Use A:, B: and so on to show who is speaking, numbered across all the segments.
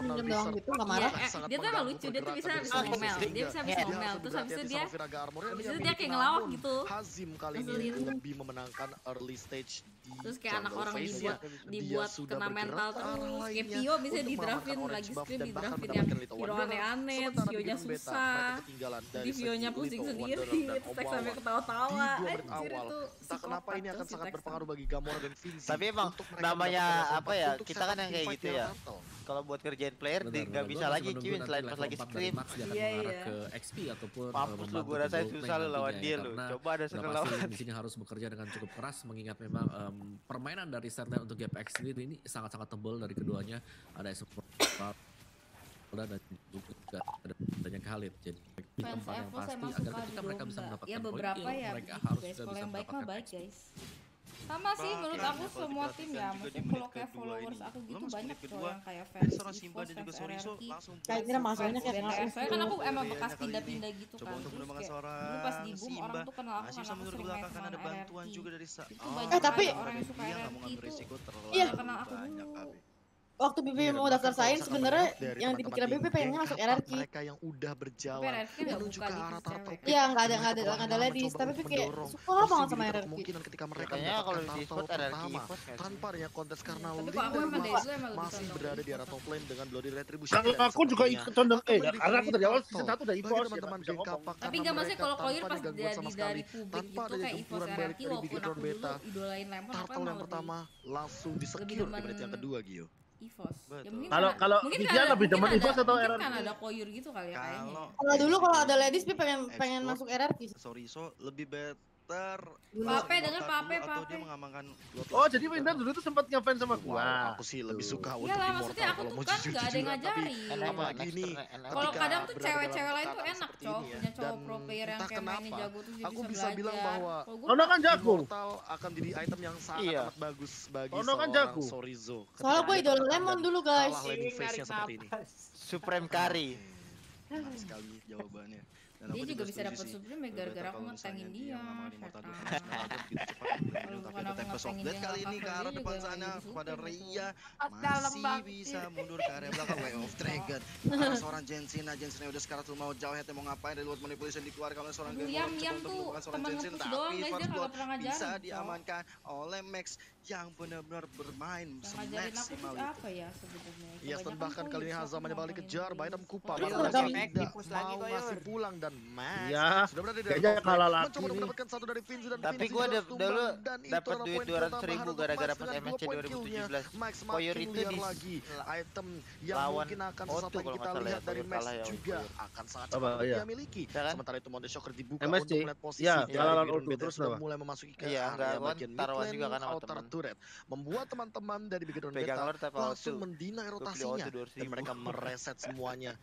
A: senyum doang gitu nggak marah.
B: Dia tuh emang lucu, dia tuh bisa ngomel, dia bisa ngomel, terus habis itu dia kayak ngelawak gitu.
C: Hazim kali ini lebih memenangkan early stage di
B: terus kayak anak
C: jungle
B: orang
C: phase-nya.
B: dibuat
C: Sudah
B: kena mental
C: bergerak ke arah
B: terus, kayak
C: lainnya
B: Pio bisa
C: untuk
B: didraftin
C: mengamankan
B: lagi
C: orange buff
B: screen,
C: dan bahkan
B: didraftin yang
C: mendapatkan Little
B: hero
C: Wanderer.
B: aneh-aneh,
C: Sementara
B: terus
C: di
B: Sionya
C: Bigen Beta,
B: susah,
C: mereka ketinggalan dari
B: di Vionya
C: segi
B: pusing
C: Little
B: sendiri,
C: Wanderer dan
B: tek sampai
C: Owawa.
B: ketawa-tawa,
C: Di 2 menit
B: anjir
C: awal,
B: itu
C: entah kenapa ini akan sangat berpengaruh bagi Gamora dan Vinci.
D: Tapi emang namanya apa ya, kita kan yang kayak gitu ya. Kalau buat kerjain player nggak bisa lagi cuy selain pas lagi scrim.
B: Iya.
E: ke XP ataupun
D: Mampus lu, gua rasa susah lu lawan dia lu. Coba ada sekali lawan.
E: Di sini harus bekerja dengan cukup keras mengingat memang permainan dari Starnet untuk gap XP ini sangat-sangat tebal dari keduanya. Ada support dan juga ada banyak Khalid. Jadi tempat yang pasti agar ketika mereka bisa mendapatkan
B: ya beberapa
E: poin,
B: ya
E: mereka
B: gitu
E: harus
B: guys,
E: juga
B: kalau
E: bisa
B: yang baik mah
E: mendapatkan
B: baik
E: XP.
B: guys. Sama sih menurut aku semua tim ya, maksudnya kalau kayak followers aku gitu banyak kok yang kayak fans EVOS, fans RRQ.
A: Kayak kira masalahnya kayak
B: Soalnya kan aku emang bekas pindah-pindah gitu kan.
F: Coba untuk
B: Terus
F: menemukan
B: kayak
F: seorang
B: dulu pas di boom orang
F: Simba.
B: tuh kenal aku
F: Masih
B: karena
F: bisa
B: aku
F: mundur ke
B: sering main
F: belakang
B: sama
F: ada bantuan
B: RRQ.
F: juga dari
B: Itu banyak
A: tapi
B: orang yang suka
F: dia nggak mau
B: RRQ
F: ngambil
B: itu
F: risiko terlalu
A: Iya.
B: kenal aku
F: banyak
B: dulu.
F: AB.
A: waktu BB mau daftar sains sebenarnya yang dipikiran BB pengennya masuk RRQ.
C: Mereka yang udah berjalan
B: Tapi RRQ nggak
C: menuju
B: buka
C: ke
B: gitu
C: arah taraf
B: cewek.
A: Iya nggak ada ladies, tapi BB kayak suka banget sama RRQ.
C: kemungkinan ketika mereka
D: Makanya kalau
C: mendapatkan
D: di
C: turtle
D: spot RRQ
C: pertama
D: EVOS nggak sih?
C: tanpa adanya kontes karena
B: Tapi
C: Lin
B: kok aku
C: dan
B: emang dari
C: Mas
B: dulu emang lebih
C: masih
B: condong
C: berada
B: ke
C: di arah
B: EVOS.
C: top lane dengan Bloody Retribution.
G: Kalau
C: dan
G: aku juga
C: sepertinya
G: ikut condong
C: akan
G: karena aku dari awal
C: menjadi
G: season 1 udah
C: bagi
G: EVOS ya,
C: teman-teman
G: bisa
C: geng
G: ngomong.
C: kapak
B: Tapi
C: karena
B: nggak maksudnya
C: mereka
B: kalau Koyur
C: tanpa
B: pas
C: ada gangguan sama sekali,
B: dari publik
C: tanpa
B: gitu
C: adanya
B: kayak EVOS
C: gempuran balik
B: RRQ
C: dari
B: walaupun
C: Bigetron
B: aku
C: Beta,
B: dulu idolain Lemon, aku
C: turtle
B: emang
C: yang pertama langsung
B: lebih
C: di-secure di
B: demen
C: menit yang kedua Gio.
B: EVOS. Ya, mungkin
G: Kalau
B: karena-
G: kalau
B: mungkin
G: dia
B: karena-
G: lebih demen
B: mungkin
G: EVOS
B: ada-
G: atau
B: mungkin
G: RRQ?
B: kan ada Koyur gitu kali ya kayaknya.
A: Kalau dulu kalau ada ladies BB pengen
F: Export.
A: masuk RRQ.
F: Sorry, so lebih better
B: Pape denger Pape,
F: atau
B: Pape.
F: dia mengamankan Blood
G: Oh,
F: Lust
G: jadi
F: juga.
G: Winter dulu tuh sempat ngefans sama
C: Wow,
G: gua.
C: aku sih lebih suka
B: Iya
C: untuk
B: lah,
C: Immortal
B: maksudnya aku
C: kalau
B: tuh
C: mau
B: kan nggak ada yang
C: jujur-jujuran, tapi
B: ngajarin.
C: apalagi ini
B: Kalau
C: ketika
B: kadang tuh
C: berada
B: cewek-cewek
C: dalam
B: lain tuh
C: tekanan
B: enak
C: seperti
B: cowok
C: ini ya.
B: punya cowok
C: Dan
B: pro player yang
C: entah
B: kayak mainnya
C: kenapa,
B: jago terus dia
C: aku
B: bisa
C: bisa bilang
B: belajar.
C: bahwa
B: Kalau gua
G: Ono kan jago.
C: Immortal akan jadi item yang sangat
D: Iya.
C: amat bagus bagi
G: Ono kan
C: seorang
G: jago.
C: Sorizo.
A: Soalnya gue
C: Ketika
A: idola
C: dia
A: Lemon
C: tertekan
A: dulu
C: dan
A: guys.
C: kalah laning phase-nya seperti ini.
D: Supreme Carry.
F: Menarik sekali jawabannya. Dan
B: Dia
F: aku
B: juga bisa
F: setuju
B: dapat
F: sih.
B: Supreme ya gara-gara aku
F: Kalau
B: ngetangin
F: misalnya
B: dia.
F: mengamankan Immortal
B: Setan.
F: di fase pertama, begitu cepat dan berani,
B: Kalau
F: tapi
B: bukan
F: ada
B: aku
F: Tempest of
B: ngetangin
F: Death
B: dia
F: kali ini
B: nggak
F: ke
B: cover,
F: arah
B: dia
F: depan
B: juga
F: sana
B: nggak
F: kepada
B: Supreme itu.
F: Rhea masih bisa mundur ke area belakang. Way of Dragon ke arah seorang Jensen udah sekarang tuh mau jauh headnya mau ngapain dari luar manipulation dikeluarkan oleh seorang
B: Aduh,
F: Gamora,
B: Yam
F: mencoba untuk
B: tuh
F: menemukan seorang
B: teman
F: Jensen,
B: nge-push doang,
F: tapi
B: guys, dia
F: first
B: nggak
F: blood
B: pernah ngajarin,
F: bisa
B: cowok.
F: diamankan oleh Max yang benar-benar bermain
B: Yang ngajarin aku
F: semaksimal
B: tuh
F: itu.
B: apa ya sebenarnya?
C: Iya, dan bahkan kali ini Hazam balik kejar, Biden Kupa
A: Iya,
C: bahkan
A: iya.
C: tidak mau ngasih pulang dan Max
G: Iya.
C: sudah berada di
G: Kayaknya
C: atas
G: kalah
C: lane,
G: lagi
C: mencoba
G: nih.
C: mendapatkan satu dari Vinci dan
D: Tapi
C: Vinci
D: gua
C: jelas
D: dulu
C: tumbang, dan itu
D: dapat
C: adalah
D: duit
C: poin
D: 200.000
C: tambahan untuk
D: gara-gara
C: Max
D: pas
C: dengan
D: MSC
C: 2 poin kill-nya.
D: 2017.
C: Max
D: Koyor
C: makin
D: itu
C: liar
D: di
C: lagi, item yang
D: lawan
C: mungkin akan
D: Otu
C: sesuatu yang
D: kalau
C: kita
D: nggak salah
C: lihat
D: ya,
C: dari
D: Koyor
C: Max
D: kalah ya,
C: juga
D: Koyor.
C: akan sangat
G: Apa,
C: cepat
G: iya.
C: dia miliki.
D: Ya kan?
C: Sementara itu Monde Shocker dibuka
G: MSC.
C: untuk melihat posisi
G: Iya,
C: dari
G: kalah lawan
C: Bigetron
G: Otu,
C: Beta
G: terus
C: sudah
G: kenapa?
C: mulai memasuki ke
D: Iya, enggak,
C: area
D: gua
C: bagian mid
D: taruhan juga
C: lane
D: kan sama
C: outer
D: temen.
C: turret, membuat teman-teman dari Bigetron
D: Pegang
C: Beta
D: lord apa
C: langsung
D: Otu?
C: mendinai
D: Gua beli
C: rotasinya
D: Otu 200.000.
C: dan mereka mereset semuanya.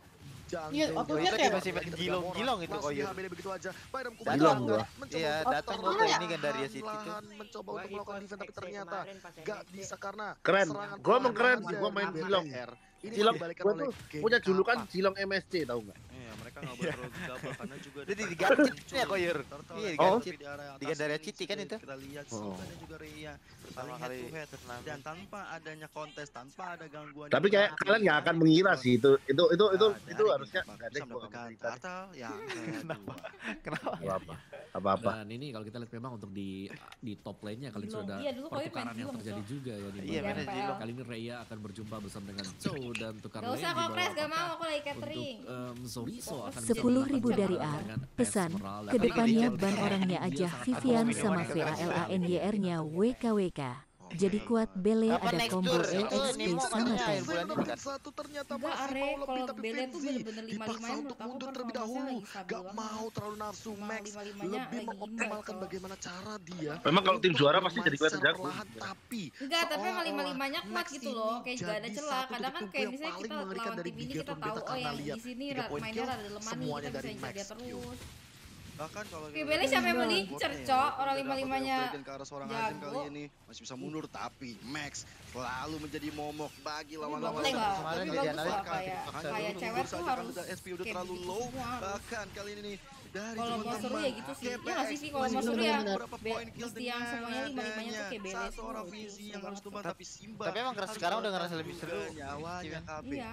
A: Iya, aku lihat
D: Itu
A: ya.
D: masih main gilong-gilong itu Koyor.
C: begitu aja. Bayram Kuba
G: Gilong
C: juga
G: gua.
C: mencoba
D: Iya,
C: untuk
D: datang
C: perlahan-
D: gua ke ini kan dari City tuh.
C: perlahan mencoba untuk melakukan defense tapi ternyata gak bisa karena
G: Keren.
C: serangan
G: Gua emang keren
C: perlahan
G: sih, gua main
C: dari
G: Jilong.
C: BTR. Ini
G: Jilong,
C: dikembalikan
G: gua
C: oleh
G: tuh
C: geng
G: punya julukan
C: Kapak.
G: Jilong MSC tahu nggak?
F: Iya, mereka nggak boleh terlalu gegabah karena juga
D: Jadi digancet ya, Koyor.
F: Turtle
D: Iya,
F: yang
D: digancet.
F: di area atas
D: Digan dari
F: ini
D: Citi kan
F: sudah
D: itu.
F: Kita lihat
G: Oh.
F: Simba dan juga Rhea
D: Pertama
F: saling
D: kali
F: head to head
D: turnamen.
F: dan tanpa adanya kontes, tanpa ada gangguan.
G: Tapi
F: juga,
G: kayak kalian nggak akan mengira sih itu
F: dari
G: harusnya
F: Geng
G: nggak
F: Kapak
G: deh
F: bisa
G: gua nggak
F: mendapatkan
G: mencerita.
F: Turtle yang kedua.
D: Kenapa?
G: Apa-apa.
E: Dan ini kalau kita lihat memang untuk di top lane-nya kali ini
B: Zilong.
E: sudah
B: Iya, dulu Koyor
E: pertukaran
B: main
E: yang
B: Zilong,
E: terjadi
B: Cok.
E: juga ya di
D: Iya,
E: mana
D: mainnya Zilong.
E: kali ini Rhea akan berjumpa bersama dengan Chow dan tukar
B: Gak
E: lane
B: usah
E: di bawah
B: kompres, gak mau,
E: apakah
B: aku lagi
E: untuk
B: catering.
E: Soriso akan
H: 10.000 dari A. Pesan, kedepannya ban orangnya aja Vivian sama VALANYR-nya WKWK. Jadi kuat Bele
D: Kapan
H: ada
D: next
H: combo
D: tour? Itu
H: EXP
D: Nimo
H: sama
D: katanya
H: tank.
D: bulan ini kan.
C: Satu ternyata
B: Enggak,
C: masih
B: Are,
C: mau lebih
B: kalau
C: tapi
B: Bele tuh
C: Vinci
B: bener-bener
C: dipaksa
B: 5-5
C: untuk
B: menurut aku
C: mundur terlebih
B: performanya
C: dahulu.
B: lagi stabil
C: Gak
B: banget.
C: mau terlalu nafsu.
B: Cuma
C: Max
B: 5-5-nya
C: lebih
B: lagi
C: mengoptimalkan
B: imbang,
C: bagaimana cara dia
G: Memang kalau tim
C: untuk
G: juara pasti jadi
C: bermain
G: kelihatan
C: secara
G: jago.
C: perlahan, tapi
B: Enggak, tapi emang
C: seolah-olah
B: 5-5-nya kuat
C: Max
B: gitu
C: ini
B: loh, kayak gak ada
C: jadi
B: celah.
C: satu
B: Kadang kan
C: titik
B: kayak
C: yang
B: misalnya
C: paling
B: kita
C: mengerikan
B: lawan
C: dari
B: tim ini kita
C: Bigetron
B: tahu
C: Beta
B: oh
C: karena
B: yang
C: lihat
B: di sini
C: 3 poin
B: mainnya
C: kill
B: rada lemah nih,
C: semuanya
B: kita
C: dari
B: bisa
C: Max
B: jaga terus.
F: bahkan kalau
B: Oke, Bele siapa yang mau diincer, Cok? Orang 5-5-nya
F: ke arah seorang Hazim
B: jago.
F: kali ini masih bisa mundur, tapi Max selalu menjadi momok bagi
B: Tapi
F: lawan-lawan.
B: bagus lah,
D: Kemarin
B: tapi
D: dia
B: bagus
D: dianalisa
B: lah
D: kan,
B: kayak
D: dipaksa
B: kayak
F: dulu.
B: cewek
F: Mundur
B: tuh
F: saja
B: harus
F: karena SP udah
B: kayak
F: terlalu
B: gitu
F: low.
B: semua harus.
F: Bahkan kali ini nih dari
B: Kalau mau seru ya gitu sih.
F: GPX
B: Ya nggak sih, Vi? Kalau
F: masih
B: mau seru
F: bisa
B: ya
F: beberapa poin kill
B: mesti yang
F: dengan
B: semuanya 5-5-nya tuh kayak Bele
F: satu
B: semua,
F: orang
B: itu
F: Vinci
B: seru
F: yang harus
B: banget
F: tumbang,
B: tuh.
F: tapi Simba
D: Tapi emang
F: harus
D: sekarang udah ngerasa
F: melakukan
D: lebih seru.
F: juga nyawanya KB.
B: Iya.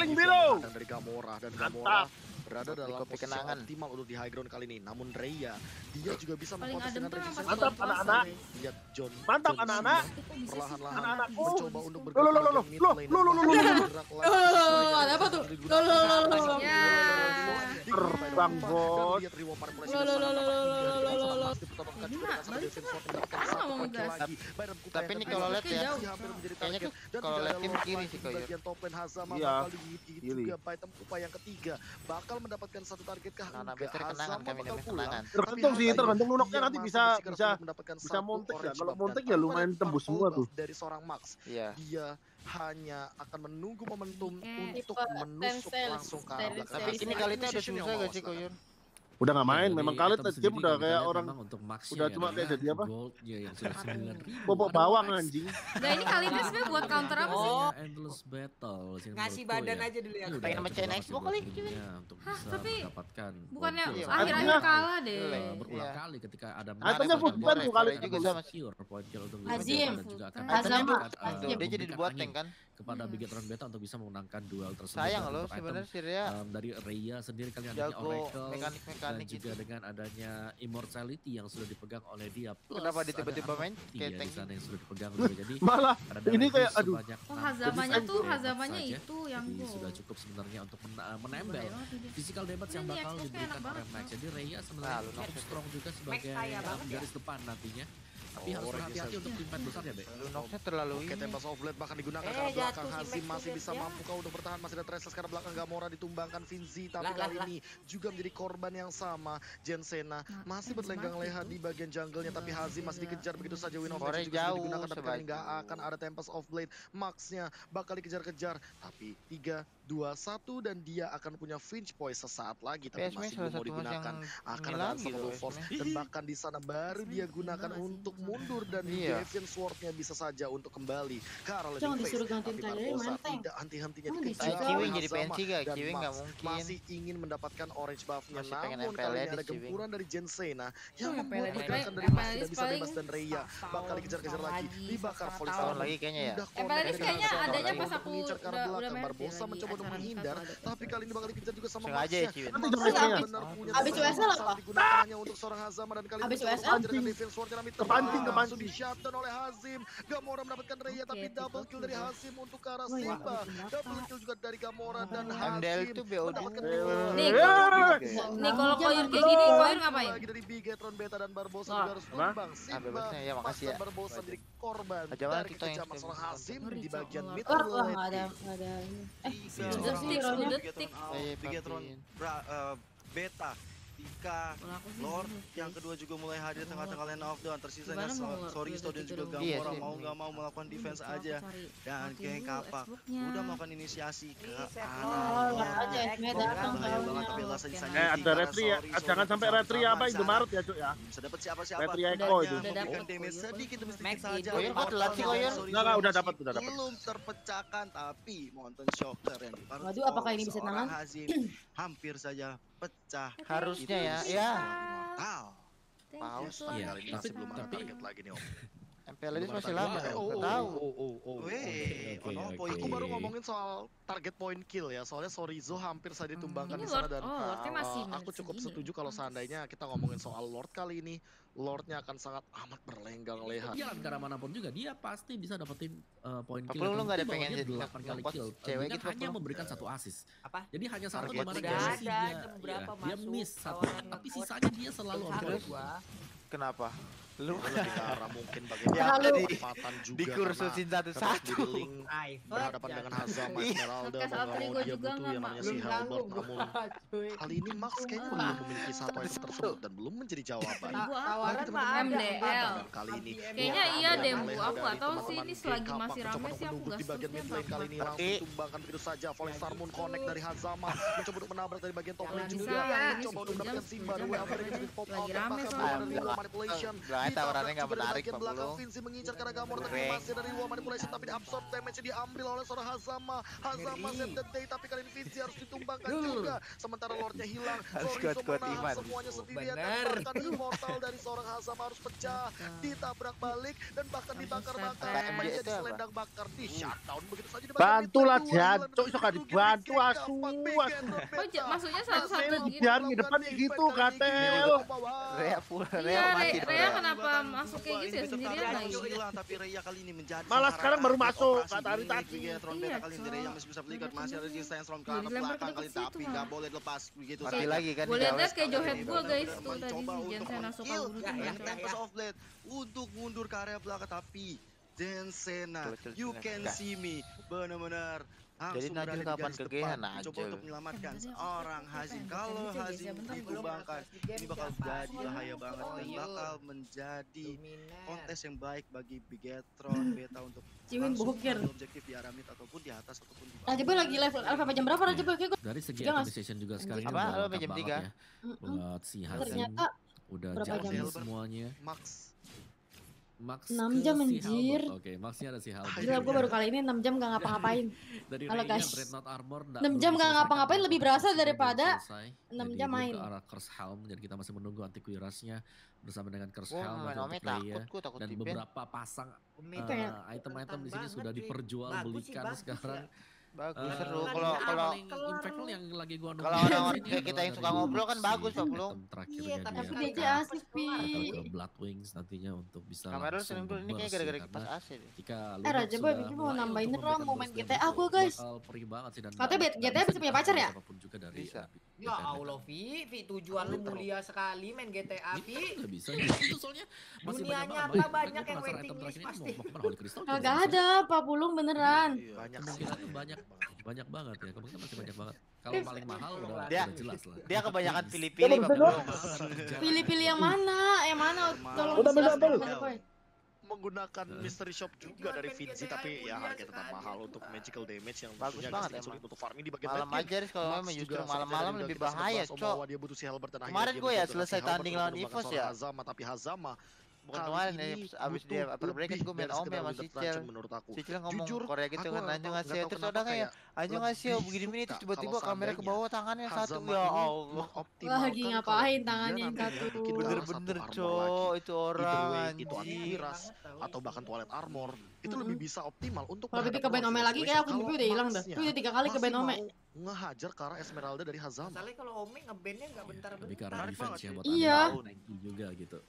G: Killing biru.
C: Dari Gamora dan Gamora berada dalam posisi optimal untuk di high ground kali ini. Namun Raya, dia juga bisa
B: Paling
C: memprotes
B: adem
C: dengan
B: tuh
C: resistance.
B: yang pas
G: Mantap,
B: puasa.
G: anak-anak.
C: Lihat John.
G: Mantap,
C: John
G: anak-anak.
B: Itu kok bisa sih?
C: perlahan-lahan
G: Anak-anakku.
C: mencoba untuk
G: Loh,
C: bergerak
G: loh,
C: ke mid
G: loh,
C: lane.
G: loh, loh, loh, loh,
C: Bergerak lagi.
A: Ada apa tuh? Loh.
B: Ya.
G: Terbang, bos.
C: Lihat reward manipulasi
A: Loh,
C: bersama
A: loh,
C: Mas
A: loh.
C: Mas dipertontonkan
B: Gimana?
C: juga dengan sama Devin Sword mendapatkan
B: Kenapa
C: satu
B: mau
C: poin
B: ngegas?
C: lagi. Bayram Kuta
D: Tapi
C: yang
D: ini
C: kedua
D: kalau lihat ya,
C: masih hampir menjadi
D: kayaknya
C: target. Dan
D: kalau
C: tidak
D: lihat
C: ada
D: tim
C: loss
D: kiri
C: lagi
D: sih,
C: di
D: Koyur.
C: bagian top lane. Hazama
G: Iya.
C: bakal digigit
G: Kiri.
C: juga by Tempupa yang ketiga. Bakal mendapatkan satu target kah?
D: Nah,
C: Enggak.
D: better kenangan
C: Hazama
D: kami
C: bakal
D: demi
C: pulang.
D: kenangan.
G: Tergantung sih,
C: Tapi
G: tergantung
C: Hazama
G: Lunoknya nanti
C: dia
G: bisa
C: masih bersikeras untuk mendapatkan
G: bisa
C: satu
G: montek ya.
C: orange
G: Kalau
C: buff.
G: montek
C: Dan
G: ya
C: tanpa
G: lumayan
C: ada
G: tembus
C: purple
G: semua tuh.
C: buff dari seorang Max.
D: Iya.
C: Dia hanya akan menunggu momentum untuk
A: Tipe
C: menusuk
A: Tencel,
C: langsung ke arah
A: dari
C: belakang.
D: Tapi
A: Dari
D: ini kali itu udah susah gak sih Koyun?
G: Udah nggak main,
E: Iya,
G: memang
E: dari
G: kali
E: items
G: game
E: sendiri
G: udah
E: kalau
G: kayak
E: kita lihat
G: orang
E: memang untuk Max-nya
G: udah
E: ya,
G: cuma kayak
E: adalah
G: jadi apa?
E: gold-nya yang sudah 9.000.
G: Popok
E: Ada
G: bawang
E: Wax.
G: anjing.
B: Nah ini kali ini sebenarnya buat counter apa sih?
E: Adanya Endless Battle sih
I: Ngasih
E: menurutku
I: badan
E: ya.
I: aja dulu ya.
E: Ini udah
D: Pengen
E: cocok
D: mecahin
E: banget
D: Xbox
E: sih
D: kali,
E: buat timnya untuk
B: Hah,
E: bisa
B: tapi
E: mendapatkan
B: bukannya
E: poin kill.
B: akhir-akhir kalah deh.
E: Berulang
D: Iya.
E: kali ketika ada
G: Itemnya
D: Ada
G: full
D: Bang
G: ban tuh kali
D: Bore juga
E: bisa
D: sama
E: secure poin kill untuk
A: Hazim.
E: dan juga akan
A: Hazama.
E: memberikan,
D: Tuh, dia jadi
E: memberikan
D: diboteng
E: angin
D: kan.
E: kepada Bigetron Beta untuk bisa memenangkan duel tersebut.
D: Sayang
E: Dan
D: loh
E: untuk
D: sebenarnya
E: item,
D: sih Ria.
E: dari Raya sendiri kali adanya
D: Jago
E: Oracle dan
D: mekanik-mekanik
E: juga
D: gitu.
E: dengan adanya Immortality yang sudah dipegang oleh dia. Plus
D: Kenapa dia tiba-tiba
E: ada
D: main
E: Anti
D: kayak
E: ya
D: tank?
E: di sana yang sudah dipegang juga. Jadi
G: Malah
E: karena
G: ini
E: damage
G: kayak aduh.
E: sebanyak
B: Oh
E: 6
B: Hazamanya
E: persen
B: tuh
E: damage
B: Hazamanya
E: saja.
B: itu yang
E: Jadi
B: gol.
E: sudah cukup sebenarnya untuk menembel
B: Bayar banget dia.
E: physical damage yang
B: Ini
E: bakal
B: Xbox
E: diberikan
B: enak
E: oleh
B: banget,
E: Max.
B: Bang.
E: Jadi Raya
D: Nah,
E: sebenarnya
D: lu
E: cukup strong juga sebagai
I: kaya banget ya.
E: garis depan nantinya. Tapi harus
C: Oh,
E: berhati-hati untuk tim fight besar ya, Be.
D: Lunoxnya terlalu
C: Oke,
D: ini.
C: Tempest of Blade bahkan digunakan
I: Eh,
C: karena belakang
I: jatuh si
C: Hazim
I: Max
C: masih
I: tuh,
C: bisa
I: ya.
C: mampu kau untuk bertahan. Masih ada Traces karena belakang Gamora ditumbangkan Vinzi, tapi
I: Lah,
C: kali
I: lah.
C: ini juga menjadi korban yang sama. Jensena masih berlenggang leha di bagian jungle-nya, tapi Hazim masih dikejar begitu saja. Win of
D: Kore
C: Legend juga sudah
D: jauh
C: digunakan, tapi kali ini nggak
D: sebaju.
C: akan ada Tempest of Blade. Max-nya bakal dikejar-kejar, tapi 3, 2, 1 dan dia akan punya Finch Point sesaat lagi, tapi
D: PSM
C: masih
D: salah
C: belum mau
D: satu mas
C: digunakan.
D: yang
C: Akan
D: ini
C: ada
D: lagi
C: Unstoppable
D: loh
C: Force
D: PSM.
C: dan bahkan di sana baru dia gunakan untuk mundur dan
D: Iya.
C: Deviant Sword-nya bisa saja untuk kembali ke arah
A: Jangan
C: Living
A: disuruh
C: Face.
A: gantiin
C: Tapi
A: Tyler,
C: Barbosa
A: manteng.
C: tidak henti-hentinya
A: Jangan
C: dikejar
A: disuruh.
C: oleh
D: Kiwing jadi
C: Hazama
D: PNC gak?
C: dan
D: Kiwing
C: Max
D: gak mungkin.
C: masih ingin mendapatkan orange buff-nya.
D: Masih pengen
C: Namun
D: MPL
C: kali ini
D: edit,
C: ada
D: Kiwing.
C: gempuran dari Jensena yang
B: MPL
C: membuat
B: edit
C: pergerakan
B: paling-
C: dari
B: MPL
C: Max tidak bisa
B: paling
C: bebas dan Raya bakal dikejar-kejar lagi, dibakar volley
D: Tahun
C: Salmon.
D: lagi kayaknya ya.
C: Udah
B: MPL
C: connect
B: edit
C: dengan
B: kayaknya
C: Hazama
B: adanya
C: untuk
B: pas aku
C: mengincar ke arah
B: udah
C: belakang.
B: merah
C: Barbosa
B: lagi
C: mencoba untuk
B: acara
C: menghindar,
B: Newcastle ada.
C: tapi kali ini bakal dikejar juga sama
D: Sengaja
C: Max-nya.
D: ya, Ciwin.
G: Nanti
C: Max
G: jangan main.
C: benar punya
A: Abis
C: senjata
A: USL
C: besar
A: apa?
C: digunakan hanya untuk seorang Hazama dan kali ini
A: Abis
C: mencoba
A: USL?
C: menghancurkan Deviant Sword-nya, tapi
G: Kepancing,
C: langsung
G: kepancing.
C: di shutdown oleh Hazim. Gamora mendapatkan Raya, tapi
B: Oke,
C: double kill dari Hazim untuk ke arah Simba. Double kill juga dari Gamora dan
D: MDL
C: Hazim
D: tuh BO2.
C: mendapatkan
B: Nih, Nih kalau Koyur kayak gini, Koyur ngapain?
C: lagi dari Bigetron Beta dan Barbosa
B: Nah,
C: juga harus tumbang. Simba
D: bebasnya ya, makasih ya.
C: paksa Barbosa menjadi korban
D: Ajaran
C: dari
D: kita yang
C: kekejaman
D: setiap
C: seorang Hazim
B: Ngeri,
C: di
B: Cok.
C: bagian mid
A: Wah,
C: lane.
A: nggak ada ini.
B: Udah sih,
A: rollnya.
B: detik.
D: Iya,
F: Bigetron
D: Papin.
F: Beta Tika
B: Kalau aku sih
F: Lord
B: gini,
F: yang
B: guys.
F: kedua juga mulai hadir tengah-tengah lane of down. Tersisanya
B: Gimana mau
F: Soristo dan juga
B: ngerti
D: Iya
F: Gamora
D: sih.
F: mau nggak mau melakukan defense
B: Coba aku
F: aja.
B: cari.
F: Dan
B: Matiin
F: geng
B: dulu
F: kapak
B: Xbox-nya.
F: udah melakukan inisiasi ke
I: Reset
F: arah
I: lo.
A: Oh,
F: Lord.
A: aja Esme datang
F: Bahaya
A: tahunnya.
F: banget, tapi alasan sisanya
G: Ada
F: Tika,
G: retri ya.
F: Sorry,
G: Jangan sampai
F: sama-sama
G: retri apa
F: di sana.
G: Indomaret ya, Cuk ya.
F: Bisa dapat siapa-siapa.
G: Retri
F: Hanya
G: Eko itu.
B: Udah
F: memberikan
B: dapet,
F: damage
B: Koyur.
F: sedikit demi sedikit
I: Max
F: saja.
I: itu.
D: Koyur kok telat sih, Koyur?
G: Enggak, udah dapat, udah dapat.
F: Belum terpecahkan, tapi Mountain Shocker yang dipakai
A: Waduh, apakah ini bisa
F: seorang
A: tangan?
F: Hazim hampir saja pecah.
D: Harusnya ya.
F: Itu
D: Ya.
F: Immortal.
B: Thank you,
D: Paus.
B: Slot.
E: Iya,
C: Kali ini
E: tapi-
C: masih belum ada
E: tapi-
C: target lagi nih Om.
D: MPL ini
C: Belum ada
D: masih
C: target.
D: lama. Nggak tahu.
F: Weh,
E: Oke,
F: ono
E: oke.
F: poin
C: Aku baru ngomongin soal target point kill ya, soalnya Sorizo hampir saja ditumbangkan
B: Ini
C: di sana
B: Lord,
C: dan
B: Lordnya masih
C: aku
B: menit
C: cukup
B: segini.
C: setuju kalau seandainya kita ngomongin soal Lord kali ini, Lordnya akan sangat amat berlenggang leha.
E: Jalan ke arah manapun juga dia pasti bisa dapetin poin kill.
D: Papua lu nggak ada
E: Terbukti
D: pengen
E: bahwa dia
D: jadi
E: 8 kali
D: ngepost
E: kill.
D: cewek
E: Dengan
D: gitu,
E: hanya
D: Papua.
E: memberikan 1 assist.
I: Apa?
E: Jadi hanya satu
C: Target
E: di mana
C: udah
E: dia
I: ada,
E: sih dia,
I: beberapa
E: dia
I: masuk,
E: miss satu,
I: tawaran
E: tapi
I: nge-coach.
E: sisanya dia selalu on
I: Terus
E: point.
I: gua
D: Kenapa? Lu
C: Lebih ke arah mungkin
D: Ya,
C: bagaimana
D: di-
C: kecepatan juga
D: dikursusin
C: karena
D: satu-satu.
C: di link
I: private
C: berhadapan dengan Hazama
D: Iya.
C: Esmeralda
B: Podcast
C: mau nggak
B: Alter
C: mau
B: Ego
C: dia
B: juga
C: butuh
B: nggak,
C: yang
B: Mak.
C: namanya si
I: belum
C: Halbert,
I: tanggung
C: namun
I: gua, cuy.
C: kali ini Max kayaknya belum memiliki satu item tersebut dan belum menjadi jawaban.
B: Ibu apa?
I: Tawaran
C: Bagi
I: mah
C: teman-teman
I: ada.
B: MDL.
C: dan kali ini
B: Kayaknya
C: Lord
B: iya
C: ambil
B: deh,
C: yang
B: Bu.
C: leha
B: Aku
C: dari
B: nggak tahu sih,
C: teman-teman
B: ini
C: geng
B: selagi
C: Kapak
B: masih
C: mencoba
B: rame sih aku
C: menunggu
B: nggak
C: di bagian
B: setuju
C: mid lane
B: apa.
C: kali ini langsung ditumbangkan begitu saja. Falling Star Moon connect dari Hazama mencoba untuk menabrak dari bagian top lane
B: Jangan
C: juga.
B: bisa, ini
C: Mencoba untuk
B: 10 jam,
C: mendapatkan Simba
B: 10 jam
C: dua
B: nggak
C: jadi pop
B: lagi
C: out dan
B: rame
C: bahkan
B: soalnya.
C: melakukan real manipulation.
D: Nggak ternyata orangnya nggak menarik
C: bagian
D: Pak
C: belakang
D: Pulung.
C: Vinci mengincar karena Gamor tapi masih dari luar manipulation tapi diabsorb damage diambil oleh seorang Hazama save the day tapi kali ini Vinci harus ditumbangkan juga sementara Lordnya hilang Sorizo menahan semuanya sendirian dan bahkan immortal dari seorang Hazama harus pecah ditabrak balik dan bahkan dibakar-bakar menjadi selendang bakar di shutdown begitu saja
G: Bantulah Jancuk iso gak dibantu asu.
B: Maksudnya satu-satu gitu.
G: Jangan di depan gitu Gatel.
B: Rea kenapa masuk kayak gitu ya sendirian lagi?
F: Tapi Rea kali ini menjadi
G: Malah sekarang baru masuk kata Ari tadi.
F: Bigetron Beta kali ini Rea masih bisa belikan masih ada resistance from ke arah belakang kali tapi nggak boleh lepas begitu
D: Mati lagi kan.
B: Boleh lihat kayak Johet gua guys tuh tadi si Jensen suka
F: Tempest of Blade untuk mundur ke area belakang tapi Jensena you can see me benar-benar
D: jadi Najul kapan kegehan aja
F: coba untuk menyelamatkan seorang Hazim. Kalau Hazim ditumbangkan ini bakal jadi bahaya banget dan bakal menjadi kontes yang baik bagi Bigetron Beta untuk
A: Ciwin boker
F: objektif di arah mid ataupun di atas ataupun di bawah.
A: Rajeboy lagi level alpha jam berapa Rajeboy?
E: Dari segi optimization juga sekarang ini udah lengkap
D: jam 3
E: ya. Buat si Hazim
A: Ternyata
E: udah
A: berapa
E: jadi
A: jam?
E: semuanya. Max
A: 6 jam anjir.
E: Oke, Maxnya ada si Halberd.
A: Gila gue baru kali ini 6 jam gak ngapa-ngapain.
E: Dari
A: Halo guys.
E: 6
A: jam gak ngapa-ngapain lebih berasa daripada 6 jam main.
E: Ke arah Curse Helm dan kita masih menunggu antivirusnya bersama dengan Curse Helm
D: main takut
E: dan beberapa pasang item-item di sini sudah diperjualbelikan sekarang.
D: Bagus seru kalau
E: Infectful yang lagi gua nunggu.
D: Kalau orang-orang kayak kita yang suka ngobrol kan bagus Pak Belum.
E: Terakhirnya
A: Tapi
E: dia
A: dia asik pi.
E: ke Blood Wings nantinya untuk bisa
D: Kamera sering ini kayak gara-gara kipas AC deh.
E: Jika
A: Rajeboy bikin mau nambahin RAM mau main GTA gue guys.
E: perih banget sih dan
A: katanya GTA bisa punya pacar ya?
E: Juga dari
D: Bisa.
I: Ya Allah Vi tujuan lu mulia sekali main GTA Vi.
E: Nggak bisa itu soalnya masih
I: Dunia
E: banyak
I: nyata
E: banget.
I: banyak yang
E: Penasaran
I: waiting
E: item
I: list
E: terakhir ini
I: pasti.
E: mau kemana Holy Crystal juga
A: Kagak
E: bisa.
A: ada Pak Pulung beneran.
C: banyak
E: Kemungkinan banyak banget ya kemungkinan masih banyak banget kalau paling mahal udah jelas lah
D: Dia kebanyakan pilih-pilih Pak Belum.
A: Pilih-pilih yang mana? Yang mana? Tolong
G: Udah,
A: dijelaskan
G: udah.
A: Rajeboy.
C: menggunakan mystery shop juga dari Vinci tapi ya harganya tetap mahal untuk magical damage yang
D: Bagus
C: tentunya
D: banget
C: agak sulit untuk farming di bagian
D: Malam
C: late game.
D: aja Riz, kalau
C: Max
D: memang
C: juga
D: justru
C: seperti
D: malam-malam
C: tadi
D: lebih
C: udah kita
D: bahaya
C: bahas,
D: Cok.
C: bahwa dia butuh si Halberd dan
D: Kemarin
C: akhirnya
D: gue ya
C: dia butuh
D: selesai
C: si Halberd
D: tanding
C: untuk
D: lawan
C: menggunakan
D: Evos
C: seorang
D: ya.
C: Hazama tapi Hazama
D: Bukan
C: kali
D: kemarin
C: ini
D: abis dia
C: butuh
D: upper bracket gue main
C: lebih
D: Ome
C: dari
D: sama
C: sekedar
D: Sichel.
C: Dungeon menurut aku.
D: Sichel ngomong
C: Jujur,
D: Korea gitu
C: aku
D: kan
C: nggak
D: anjing
C: tahu-
D: ngasih
C: nggak tahu
D: terus
C: kenapa
D: ada kayak anjing ngasih
C: lebih
D: begini-begini
C: suka
D: terus tiba-tiba
C: kalau
D: kamera ke
C: seandainya
D: bawah tangannya satu
C: Hazama
D: ya
C: ini
D: Allah.
C: mengoptimalkan
A: Lagi
C: kalau
A: ngapain
C: dia
A: tangannya yang
C: nantinya
A: satu?
C: bikin salah satu
D: Bener-bener
C: armor
D: Cok
C: lagi.
D: itu
C: Either
D: orang
C: way, itu
D: anjing.
C: antivirus atau bahkan toilet armor itu lebih bisa optimal untuk
A: Kalau pipi ke
C: menghadapi
A: Ben Ome
C: lawan
A: lagi
C: situation.
A: kayak aku
C: Kalau
A: pipi udah hilang dah.
C: Maxnya
A: Itu udah 3 kali ke
C: masih
A: Ben Ome.
C: mau ngehajar ke arah Esmeralda dari Hazama.
I: Soalnya kalau Ome ngebandnya nggak
E: lebih ke arah
I: bentar-bentar.
E: defense ya buat
A: Iya.
E: Anda juga gitu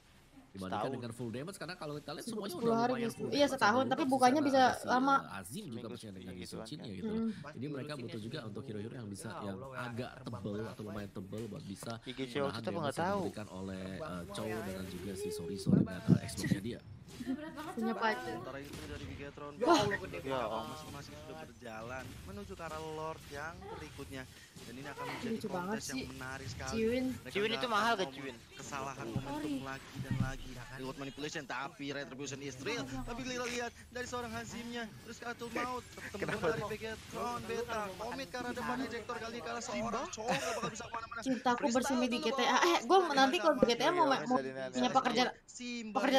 E: dibandingkan
D: Setahun.
E: dengan full damage karena kalau kita lihat semuanya
A: 10 hari,
E: lumayan
A: guys.
E: full
A: Iya,
E: damage.
A: setahun,
E: Ada
A: tapi
E: juga
A: bukannya
E: ada
A: bisa
E: si,
A: lama.
E: Azim juga
D: Seminggu
E: maksudnya dengan
D: gitu kan.
E: Isocinnya gitu jadi mereka butuh juga untuk hero-hero yang bisa yang agak tebel atau lumayan tebel buat bisa
D: IGCO
E: menahan
D: kita
E: damage
D: nggak
E: yang
D: tahu.
E: diberikan oleh Chow dan juga si Soriso dengan Xbox-nya dia.
A: Punya pacar.
F: Sementara itu dari Bigetron
I: Ya Allah gede
D: Ya
I: banget.
D: Allah.
F: masing-masing sudah berjalan menuju ke arah Lord yang berikutnya dan ini akan menjadi
A: Lucu banget
F: kontes yang
A: sih.
F: menarik sekali.
A: Ciwin.
F: Mereka
D: Ciwin itu
F: berhasil
D: mahal gak,
F: ngomong
D: Ciwin?
F: kesalahan momentum lagi dan lagi reward manipulation tapi retribution is real tapi kita lihat dari seorang Hazimnya terus Katul Maut ketemu dari Bigetron Beta komit ke arah depan ejector kali ke arah seorang cowok gak bakal bisa kemana-mana.
A: Cintaku bersemi di GTA. Gue nanti kalau di GTA mau punya pekerjaan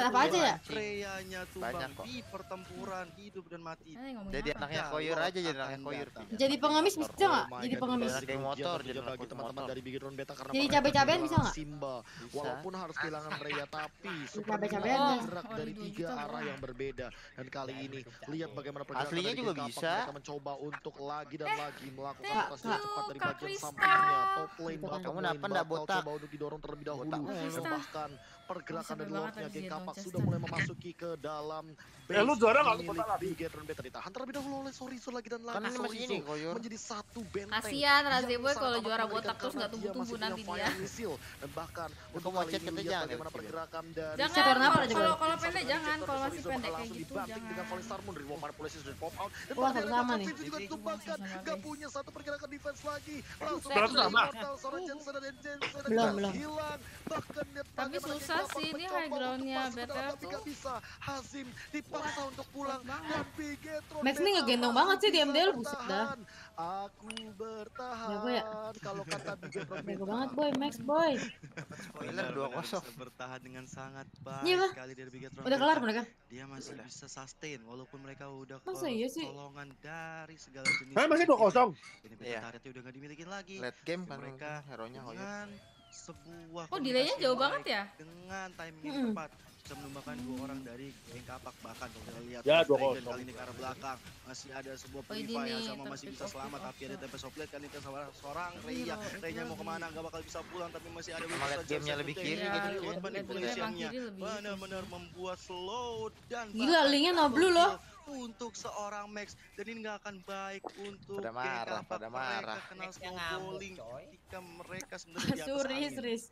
A: apa aja ya?
F: Reyanya tumbang
D: Banyak kok.
F: di pertempuran hidup dan mati.
D: Jadi anaknya koyor aja jadi anaknya koyor.
A: Jadi pengemis bisa nggak? Jadi pengemis.
D: Jadi motor, jadi
C: bagi
D: motor.
C: teman-teman dari Bigetron Beta karena
A: Jadi
C: mereka
A: cabe-cabean
C: kehilangan
A: bisa nggak?
C: Simba walaupun harus kehilangan Rhea tapi
A: cabe-cabean
C: Superman
A: nih.
C: bergerak dari 3 arah yang berbeda dan kali ini lihat bagaimana pergerakan
D: Aslinya
C: dari
D: juga
C: Geng Kapak.
D: bisa.
C: Mereka mencoba untuk lagi dan lagi melakukan
A: Kak,
C: rotasi
A: Kak.
C: cepat dari
B: Kak
C: bagian
B: Kristal.
C: sampingnya top lane
A: Kamu
C: bottom
D: kenapa
C: lane
D: nggak
C: bakal
D: botak?
C: coba untuk didorong terlebih dahulu
D: Botak.
C: dan
B: Kristal.
C: bahkan pergerakan
B: Sampai
C: dari
B: banget
C: Lordnya
B: tadi
C: Geng
B: Zeno
C: Kapak
B: Chester.
C: sudah mulai memasuki ke dalam
G: lu juara nggak lu
C: milik
G: botak lagi?
C: Bigetron Beta ditahan terlebih dahulu oleh Sorizo lagi dan lagi
D: Kan ini masih ini
C: Sorizo
D: koyor.
C: menjadi satu benteng.
B: Kasian Razeboy
C: yang
B: kalau
C: sangat
B: juara
C: mengerikan
B: botak terus
C: karena
B: nggak
C: dia
B: tumbuh-tumbuh
C: masih
B: nanti
C: punya
B: dia.
C: fire missile. Dan bahkan untuk
D: mau
C: kali
D: chat
C: ini
D: kita
C: lihat
D: jangan,
C: bagaimana
D: gitu.
C: pergerakan dari
B: Jangan
A: Siapa yang kenapa,
B: kalau
A: Razeboy?
B: kalau pendek jangan kalau masih pendek kayak
C: langsung
B: gitu
C: dibanting dengan
B: jangan.
C: volley Starmoon dari manipulasi sudah pop out dan
A: Wah,
C: bahkan
A: sama nih.
C: Vinci juga ditumbangkan nggak punya satu pergerakan defense lagi langsung
G: Berarti sama.
C: Immortal, seorang Jensen dan Jensen
A: Belum.
C: hilang bahkan
B: Tapi susah bisa sih, ini high groundnya BTR tuh.
C: Bisa Hazim dipaksa untuk pulang dan Bigetron
A: Max ini ngegendong banget sih di MDL, buset dah.
C: Aku bertahan.
A: Jago ya?
C: Kalau kata Bigetron
A: Jago banget boy, Max boy.
D: Spoiler 2-0.
F: Bertahan dengan sangat
A: Iya,
F: baik
A: Pak.
F: sekali dari Bigetron.
A: Udah kelar mereka.
F: Dia masih bisa sustain walaupun mereka udah
A: Masa iya sih?
F: tolongan dari segala jenis.
G: Masih 2-0.
F: Ini
D: Iya.
F: turretnya udah nggak dimiliki lagi.
D: Late game kan
F: Mereka
D: hero-nya Hoyot.
F: dengan sebuah
B: Oh, delaynya
F: komunikasi
B: jauh
F: yang
B: banget
F: baik
B: ya?
F: dengan timing yang tepat bisa menumbangkan dua orang dari geng kapak. Bahkan kalau kita lihat
G: Ya,
F: Dragon
G: 2-0.
F: kali ini ke arah belakang masih ada sebuah
B: Oh, ini
F: Purify yang
B: nih,
F: sama masih bisa
B: terpilih
F: selamat,
B: off
F: tapi ada
B: ya.
F: Tempest of Blade kali ini ke seorang
B: Iya,
F: Reya mau kemana nggak bakal bisa pulang, tapi masih ada
D: Emang lihat gamenya lebih kiri
B: Ya,
D: gitu
B: lihat
D: cuy.
F: manipulationnya
B: kiri lebih.
F: benar-benar membuat slow dan
A: Gila,
F: bahkan
A: linknya no
F: double
A: blue loh.
F: kill untuk seorang Max, dan ini nggak akan baik untuk
D: Pada
F: geng
D: marah,
F: kapak.
D: pada marah.
F: Mereka kenal
I: Max-nya ngamuk,
F: snowballing
I: coy.
F: ketika mereka sebenarnya di atas
A: Suris,
F: angin.
A: Riz.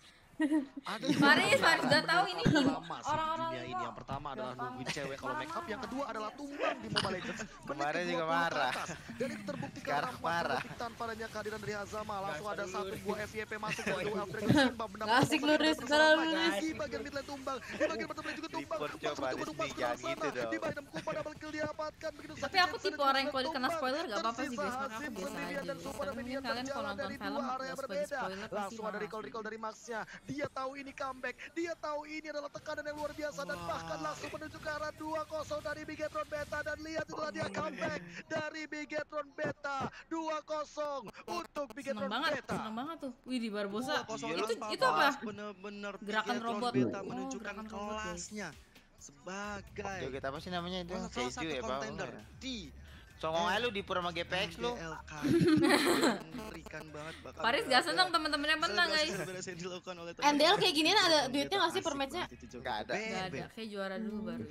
B: Faris udah tahu ini
C: lama sih di
B: orang-orang
C: dunia ini. Yang pertama adalah
B: gampang.
C: nungguin cewek kalau make up, yang kedua adalah tumbang di Mobile Legends.
D: Kemarin
C: Menit
D: juga
C: ke-20
D: marah.
C: ke atas. Dan itu terbukti
D: Sekarang
C: karena 4
D: marah.
C: detik tanpa adanya kehadiran dari Hazama. Langsung
I: Nggak
C: ada
I: seru,
C: satu
I: Riz.
C: buah FYP masuk ke duel Dragon Simba.
A: Nggak asik lu, Riz. Terlalu lu, Riz.
C: Di bagian mid lane tumbang, di bagian bottom lane juga tumbang.
D: Report
C: Max
D: coba,
C: mencoba
D: Riz,
C: masuk ke
D: jangan
C: sana.
D: gitu dong.
C: Di bottom Kupa double kill didapatkan. Begitu
B: Tapi
C: saja
B: aku
C: Jensen
B: tipe
C: dan
B: orang yang kalau
C: juga
B: kena
C: tumbang.
B: spoiler gak apa-apa sih
C: Tersisa
B: guys, karena aku
C: Hazim
B: biasa
C: sendirian
B: aja
C: dan
B: gitu.
C: Super
B: Tapi
C: Minion
B: mungkin kalian kalau
C: berjalan
B: nonton
C: dari
B: film
C: dua area
B: gak
C: berbeda.
B: spoiler pasti
C: Langsung ada
B: marah
C: recall
B: sih.
C: dari Maxnya. Dia tahu ini comeback. Dia tahu ini adalah tekanan yang luar biasa dan bahkan langsung menuju ke arah 2-0 dari Bigetron Beta, dan lihat itulah dia comeback dari Bigetron Beta 2-0 untuk Bigetron Beta.
B: Seneng banget tuh. Wih, di Barbosa.
F: 2-0
B: Itu apa?
F: Bener-bener
B: Gerakan
F: Bigetron
B: robot.
F: Beta
B: Oh,
F: menunjukkan
B: gerakan robot, guys.
F: kelasnya sebagai
D: Joget apa sih namanya itu?
F: salah
D: Keju
F: satu
D: ya, Bang?
F: contender di
D: Songong aja lu di Pura sama GPX lu.
F: LK. Mengerikan banget bakal
B: Faris gak seneng temen-temennya menang guys.
A: MDL kayak ginian ada duitnya nggak sih per matchnya?
D: Nggak ada.
B: Gak ada, kayak juara dulu baru.